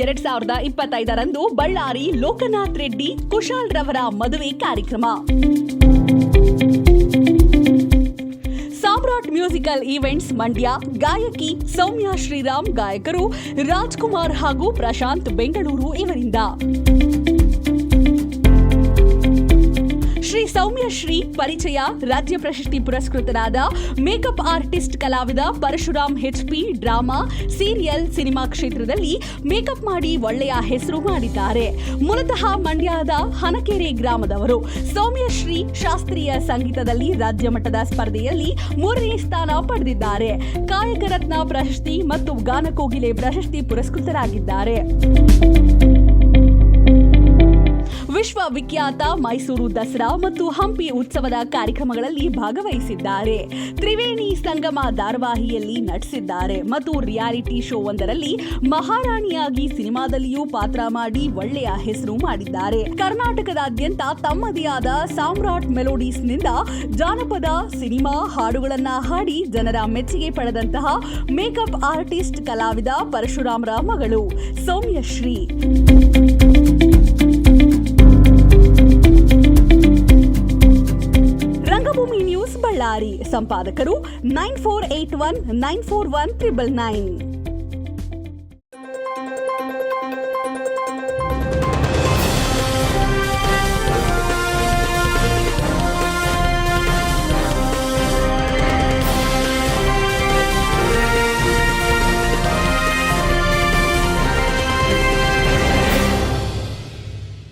2025 ಬಳ್ಳಾರಿ ಲೋಕನಾಥ್ ರೆಡ್ಡಿ ಕುಶಾಲ್ ರವರ ಮದುವೆ ಕಾರ್ಯಕ್ರಮ. ಸಾಮ್ರಾಟ್ ಮ್ಯೂಸಿಕಲ್ ಈವೆಂಟ್ಸ್ ಮಂಡ್ಯ. ಗಾಯಕಿ ಸೌಮ್ಯ ಶ್ರೀರಾಮ್, ಗಾಯಕರು ರಾಜ್ಕುಮಾರ್ ಹಾಗೂ ಪ್ರಶಾಂತ್ ಬೆಂಗಳೂರು ಇವರಿಂದ. ಶ್ರೀ ಸೌಮ್ಯ ಶ್ರೀ ಪರಿಚಯ. ರಾಜ್ಯ ಪ್ರಶಸ್ತಿ ಪುರಸ್ಕೃತರಾದ ಮೇಕಪ್ ಆರ್ಟಿಸ್ಟ್ ಕಲಾವಿದ Parashuram HP drama, serial, cinema ಕ್ಷೇತ್ರದಲ್ಲಿ ಮೇಕಪ್ ಮಾಡಿ ಒಳ್ಳೆಯ ಹೆಸರು ಮಾಡಿದ್ದಾರೆ. ಮೂಲತಃ ಮಂಡ್ಯದ ಹನಕೆರೆ ಗ್ರಾಮದವರು. ಸೌಮ್ಯ ಶ್ರೀ ಶಾಸ್ತ್ರೀಯ ಸಂಗೀತದಲ್ಲಿ ರಾಜ್ಯ ಮಟ್ಟದ ಸ್ಪರ್ಧೆಯಲ್ಲಿ 3ನೇ ಸ್ಥಾನ ಪಡೆದಿದ್ದಾರೆ. ಕಾಯಕ ರತ್ನ ಪ್ರಶಸ್ತಿ ಮತ್ತು ಗಾನಕೋಗಿಲೆ ಪ್ರಶಸ್ತಿ ಪುರಸ್ಕೃತರಾಗಿದ್ದಾರೆ. ವಿಶ್ವವಿಖ್ಯಾತ ಮೈಸೂರು ದಸರಾ ಮತ್ತು ಹಂಪಿ ಉತ್ಸವದ ಕಾರ್ಯಕ್ರಮಗಳಲ್ಲಿ ಭಾಗವಹಿಸಿದ್ದಾರೆ. ತ್ರಿವೇಣಿ ಸಂಗಮ ಧಾರಾವಾಹಿಯಲ್ಲಿ ನಟಿಸಿದ್ದಾರೆ ಮತ್ತು ರಿಯಾಲಿಟಿ ಶೋ ಒಂದರಲ್ಲಿ ಮಹಾರಾಣಿಯಾಗಿ ಸಿನಿಮಾದಲ್ಲಿಯೂ ಪಾತ್ರ ಮಾಡಿ ಒಳ್ಳೆಯ ಹೆಸರು ಮಾಡಿದ್ದಾರೆ. ಕರ್ನಾಟಕದಾದ್ಯಂತ ತಮ್ಮದೇ ಆದ ಸಾಮ್ರಾಟ್ ಮೆಲೋಡೀಸ್ನಿಂದ ಜಾನಪದ ಸಿನಿಮಾ ಹಾಡುಗಳನ್ನ ಹಾಡಿ ಜನರ ಮೆಚ್ಚುಗೆ ಪಡೆದಂತಹ ಮೇಕಪ್ ಆರ್ಟಿಸ್ಟ್ ಕಲಾವಿದ ಪರಶುರಾಮ್ರ ಮಗಳು ಸೌಮ್ಯಶ್ರೀ. ರಂಗಭೂಮಿ ನ್ಯೂಸ್ ಬಳ್ಳಾರಿ. ಸಂಪಾದಕರು 9481941999.